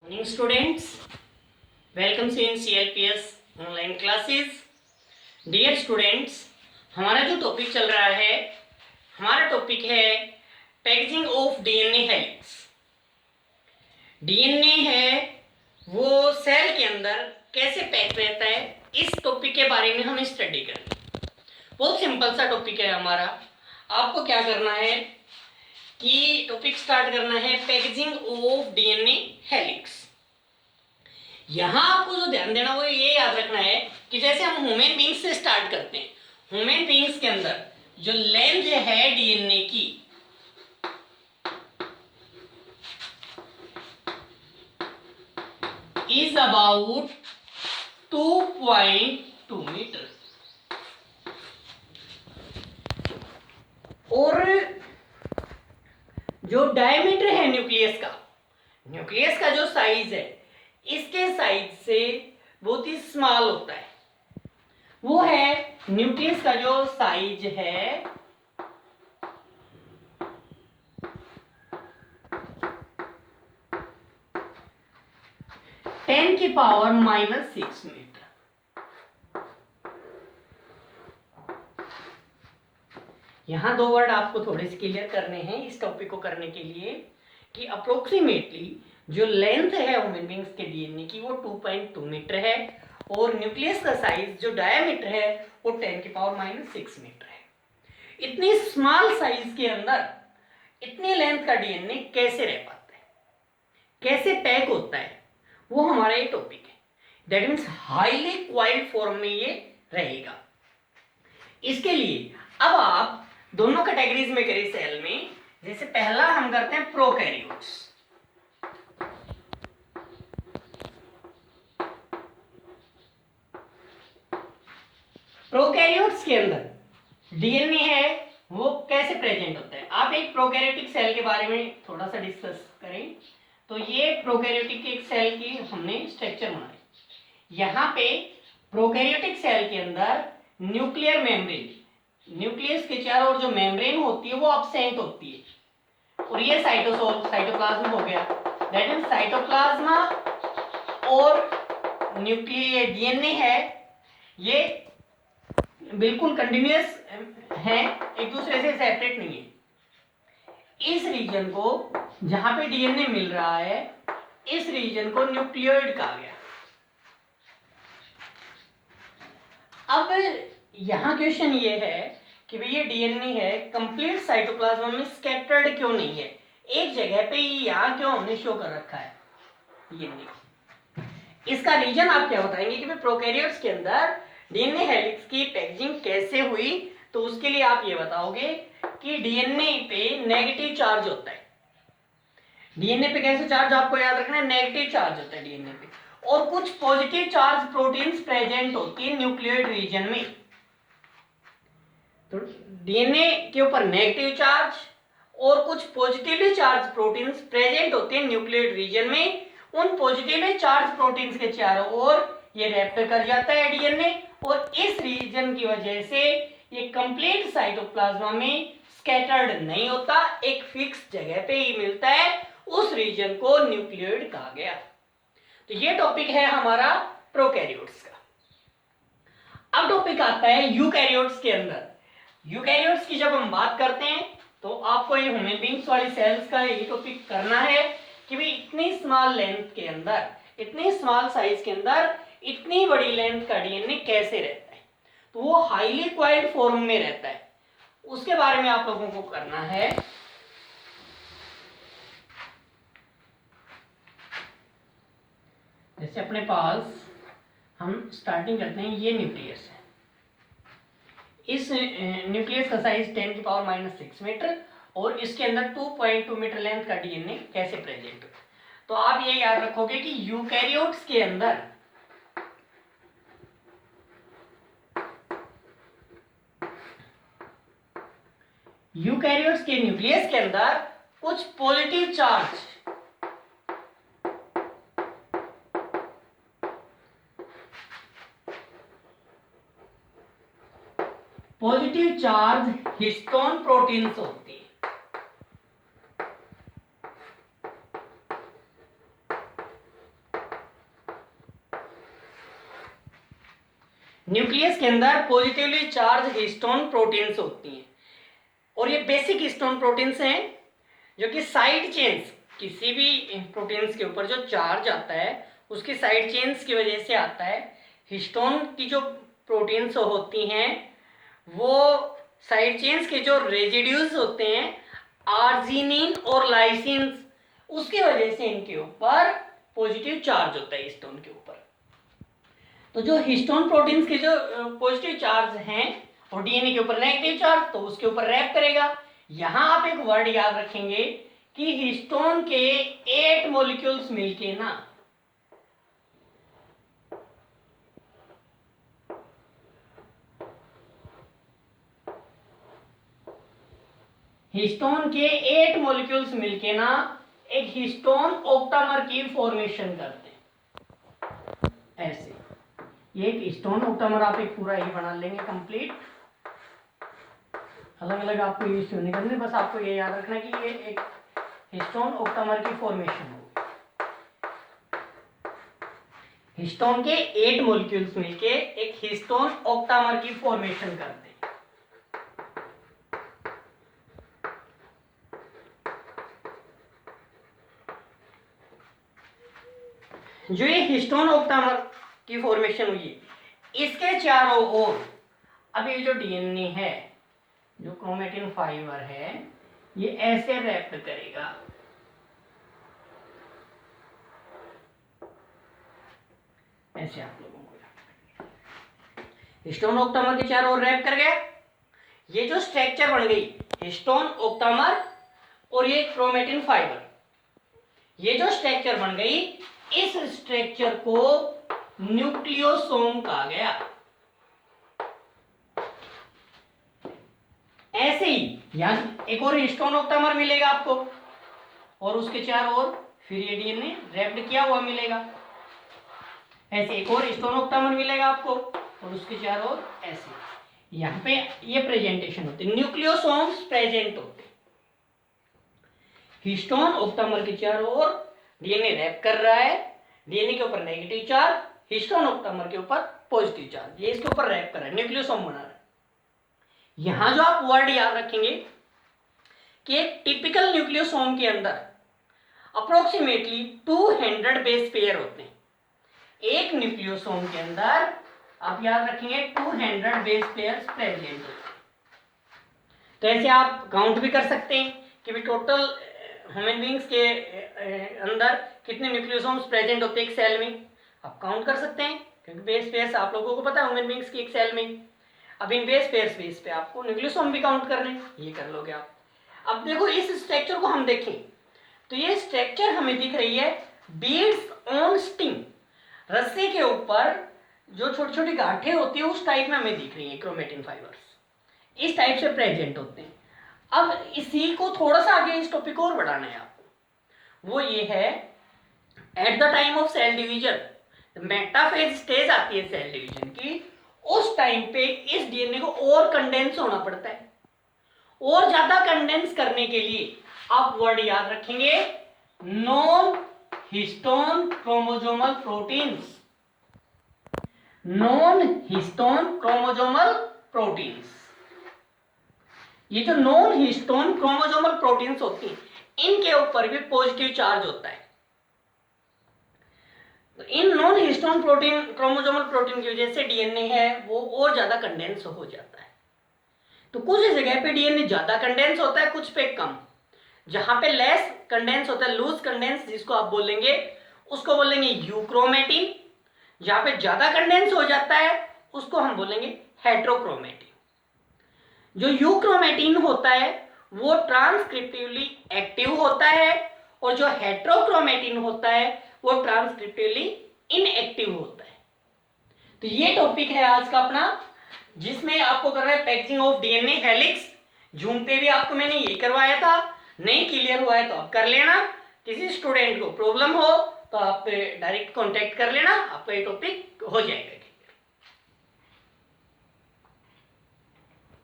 Morning students, welcome in CLPS online classes. Dear students, हमारा जो topic चल रहा है, हमारा टॉपिक है packaging of DNA helix. DNA है वो सेल के अंदर कैसे पैक रहता है, इस टॉपिक के बारे में हम स्टडी करेंगे। बहुत सिंपल सा टॉपिक है हमारा। आपको क्या करना है कि टॉपिक स्टार्ट करना है पैकेजिंग ऑफ DNA हेलिक्स। यहां आपको जो ध्यान देना वो ये याद रखना है कि जैसे हम ह्यूमन बींग्स से स्टार्ट करते हैं, ह्यूमन बींग्स के अंदर जो लेंथ है DNA की इज अबाउट 2.2 मीटर और जो डायमीटर है न्यूक्लियस का जो साइज है इसके साइज से बहुत ही स्मॉल होता है। वो है न्यूक्लियस का जो साइज है 10⁻⁻⁶ मीटर। यहां दो वर्ड आपको थोड़े से क्लियर करने हैं इस टॉपिक को करने के लिए कि अप्रोक्सीमेटली जो लेंथ है ह्यूमन बींग्स के DNA की वो 2.2 मीटर है और न्यूक्लियस का साइज जो डायमीटर है वो 10⁻⁻⁶ मीटर है। इतनी स्मॉल साइज के अंदर इतनी लेंथ का DNA कैसे रह पाता है, कैसे पैक होता है, वो हमारा ये टॉपिक है। That means highly coiled form में ये रहेगा। इसके लिए अब आप दोनों कैटेगरीज में करें सेल में। जैसे पहला हम करते हैं प्रोकैरियोट्स। प्रोकैरियोट्स के अंदर DNA है वो कैसे प्रेजेंट होता है। आप एक प्रोकैरियोटिक सेल के बारे में थोड़ा सा डिस्कस करें तो ये प्रोकैरियोटिक एक सेल की हमने स्ट्रक्चर बनाई। यहाँ पे प्रोकैरियोटिक सेल के अंदर न्यूक्लियर मेम्ब्रेन, न्यूक्लियस के चारों ओर जो मेम्ब्रेन होती है वो एब्सेंट होती है और ये साइटोप्लाज्म हो गया। दैट मीन्स साइटोप्लाज्मा और न्यूक्लियर DNA है ये बिल्कुल कंटिन्यूअस है, एक दूसरे से सेपरेट नहीं है। इस रीजन को जहां पे DNA मिल रहा है इस रीजन को न्यूक्लियोइड कहा गया। अब यहां क्वेश्चन ये है कि भैया DNA है कंप्लीट साइटोप्लाज्म में स्कैटर्ड क्यों नहीं है, एक जगह पे यहां क्यों हमने शो कर रखा है DNA। इसका रीजन आप क्या बताएंगे कि भाई प्रोकैरियोट्स के अंदर DNA हेलिक्स की पैकेजिंग कैसे हुई, तो उसके लिए आप ये बताओगे कि DNA पे नेगेटिव चार्ज होता है। DNA पे कैसे चार्ज आपको याद रखना है, नेगेटिव चार्ज होता है DNA पे, और कुछ पॉजिटिव चार्ज प्रोटीन्स प्रेजेंट होती है न्यूक्लियोइड रीजन में। तो DNA के ऊपर नेगेटिव चार्ज और कुछ पॉजिटिवली चार्ज प्रोटीन्स प्रेजेंट होते हैं न्यूक्लियोइड रीजन में। उन पॉजिटिवली चार्ज प्रोटीन्स के चारों ओर ये रैप्ट कर जाता है DNA और इस रीजन की वजह से ये कंप्लीट साइटोप्लाज्मा में स्कैटर्ड नहीं होता, एक फिक्स जगह पे ही मिलता है। उस रीजन को न्यूक्लियोइड कहा गया। तो ये टॉपिक है हमारा प्रोकैरियोट्स का। अब टॉपिक आता है यूकैरियोट्स के अंदर। यूकैरियोट्स की जब हम बात करते हैं तो आपको ये ह्यूमन बींग्स वाली सेल्स का ये टॉपिक करना है कि भाई इतनी स्मॉल लेंथ के अंदर, इतनी स्मॉल साइज के अंदर इतनी बड़ी लेंथ का DNA कैसे रहता है, तो वो हाईली क्वाइल्ड फॉर्म में रहता है। उसके बारे में आप लोगों को करना है। जैसे अपने पास हम स्टार्टिंग करते हैं, ये न्यूक्लियस है। इस न्यूक्लियस का साइज 10⁻⁻⁶ मीटर और इसके अंदर 2.2 मीटर लेंथ का DNA कैसे प्रेजेंट होता है। तो आप ये याद रखोगे कि यूकैरियोट्स के अंदर यूकैरियोट्स के न्यूक्लियस के अंदर कुछ पॉजिटिव चार्ज हिस्टोन प्रोटीन्स होती है। न्यूक्लियस के अंदर पॉजिटिवली चार्ज हिस्टोन प्रोटीन्स होती हैं और ये बेसिक हिस्टोन प्रोटीन्स हैं जो कि साइड चेन्स, किसी भी प्रोटीन्स के ऊपर जो चार्ज आता है उसकी साइड चेन्स की वजह से आता है। हिस्टोन की जो प्रोटीन्स होती हैं वो साइड चेन्स के जो रेजिड्यूज होते हैं आर्जिनिन और लाइसिन, उसकी वजह से इनके ऊपर पॉजिटिव चार्ज होता है हिस्टोन के ऊपर। तो जो हिस्टोन प्रोटीन्स के जो पॉजिटिव चार्ज हैं और डीएनए के ऊपर नेगेटिव चार्ज, तो उसके ऊपर रैप करेगा। यहां आप एक वर्ड याद रखेंगे कि हिस्टोन के 8 मॉलिक्यूल्स मिलके ना हिस्टोन के 8 मॉलिक्यूल्स मिलके ना एक हिस्टोन ऑक्टामर की फॉर्मेशन करते हैं। ऐसे ये एक हिस्टोन ऑक्टामर आप एक पूरा ही बना लेंगे कंप्लीट। अलग अलग आपको यूज नहीं करने, बस आपको ये याद रखना कि ये एक हिस्टोन ऑक्टामर की फॉर्मेशन होगी। हिस्टोन के 8 मॉलिक्यूल्स मिलके एक हिस्टोन ऑक्टामर की फॉर्मेशन करते हैं। जो ये हिस्टोन ऑक्टामर की फॉर्मेशन हुई, इसके चारों ओर अब ये जो डीएनए है, जो क्रोमेटिन फाइबर है, ये ऐसे रैप्ट करेगा। ऐसे आप लोगों को हिस्टोन ऑक्टामर के चारों ओर रैप कर गया। ये जो स्ट्रक्चर बन गई हिस्टोन ऑक्टामर और ये क्रोमेटिन फाइबर, ये जो स्ट्रक्चर बन गई, इस स्ट्रक्चर को न्यूक्लियोसोम कहा गया। ऐसे ही यहां एक और हिस्टोन ऑक्टामर मिलेगा आपको और उसके चारों ओर फिर ये डीएनए रैप्ड किया हुआ मिलेगा। ऐसे एक और हिस्टोन ऑक्टामर मिलेगा आपको और उसके चारों ओर ऐसे यहां पे ये प्रेजेंटेशन होती है, न्यूक्लियोसोम्स प्रेजेंट होते। हिस्टोन ऑक्टामर के चारों ओर डीएनए रैप कर रहा है, डीएनए के ऊपर नेगेटिव चार्ज, हिस्टोन ऑक्टामर के ऊपर पॉजिटिव चार्ज, ये इसके ऊपर रैप कर रहा है, न्यूक्लियोसोम बना रहा है। यहां जो आप वर्ड याद रखेंगे कि एक टिपिकल न्यूक्लियोसोम के अंदर अप्रोक्सीमेटली 200 बेस पेयर होते हैं। एक न्यूक्लियोसोम के अंदर आप याद रखेंगे 200 बेस पेयर्स प्रेजेंट होते हैं। तो ऐसे आप काउंट भी कर सकते हैं कि भी टोटल ह्यूमन बींग्स के अंदर कितने न्यूक्लियोसोम्स प्रेजेंट होते हैं एक सेल में, आप काउंट कर सकते हैं क्योंकि बेस पेयर्स आप लोगों को पता है ह्यूमन बींग्स की एक सेल में। अब इन बेस पेयर्स बेस पे आपको न्यूक्लियोसोम भी काउंट करने, ये कर लोगे आप। अब देखो इस स्ट्रक्चर को हम देखें तो ये स्ट्रक्चर हमें दिख रही है बीड्स ऑन स्टिंग, रस्सी के ऊपर जो छोटी छोटी गांठें होती है उस टाइप में हमें दिख रही है। क्रोमेटिन फाइबर्स इस टाइप से प्रेजेंट होते हैं। अब इसी को थोड़ा सा आगे इस टॉपिक को और बढ़ाना है आपको, वो ये है at the time of cell division, metaphase stage आती है सेल डिवीजन की, उस टाइम पे इस डीएनए को और कंडेंस होना पड़ता है। और ज्यादा कंडेंस करने के लिए आप वर्ड याद रखेंगे non histone chromosomal proteins, non histone chromosomal proteins. ये जो नॉन हिस्टोन क्रोमोसोमल प्रोटीन्स होती हैं इनके ऊपर भी पॉजिटिव चार्ज होता है। तो in non histone protein chromosomal protein की वजह से डीएनए है वो और ज्यादा कंडेंस हो जाता है। तो कुछ जगह पे डीएनए ज्यादा कंडेंस होता है, कुछ पे कम। जहां पे लेस कंडेंस होता है, लूज कंडेंस जिसको आप बोलेंगे, उसको बोलेंगे यूक्रोमेटिन। जहां पे ज्यादा कंडेंस हो जाता है उसको हम बोलेंगे हेट्रोक्रोमेटिन। जो यूक्रोमेटिन होता है वो ट्रांसक्रिप्टिवली एक्टिव होता है और जो हेट्रोक्रोमेटिन होता है वो ट्रांसक्रिप्टिवली इनएक्टिव होता है। तो ये टॉपिक है आज का अपना, जिसमें आपको कर रहा है packaging of DNA helix. Zoom पे भी आपको मैंने ये करवाया था, नहीं क्लियर हुआ है तो आप कर लेना। किसी स्टूडेंट को प्रॉब्लम हो तो आप डायरेक्ट कांटेक्ट कर लेना, आपका ये टॉपिक हो जाएगा।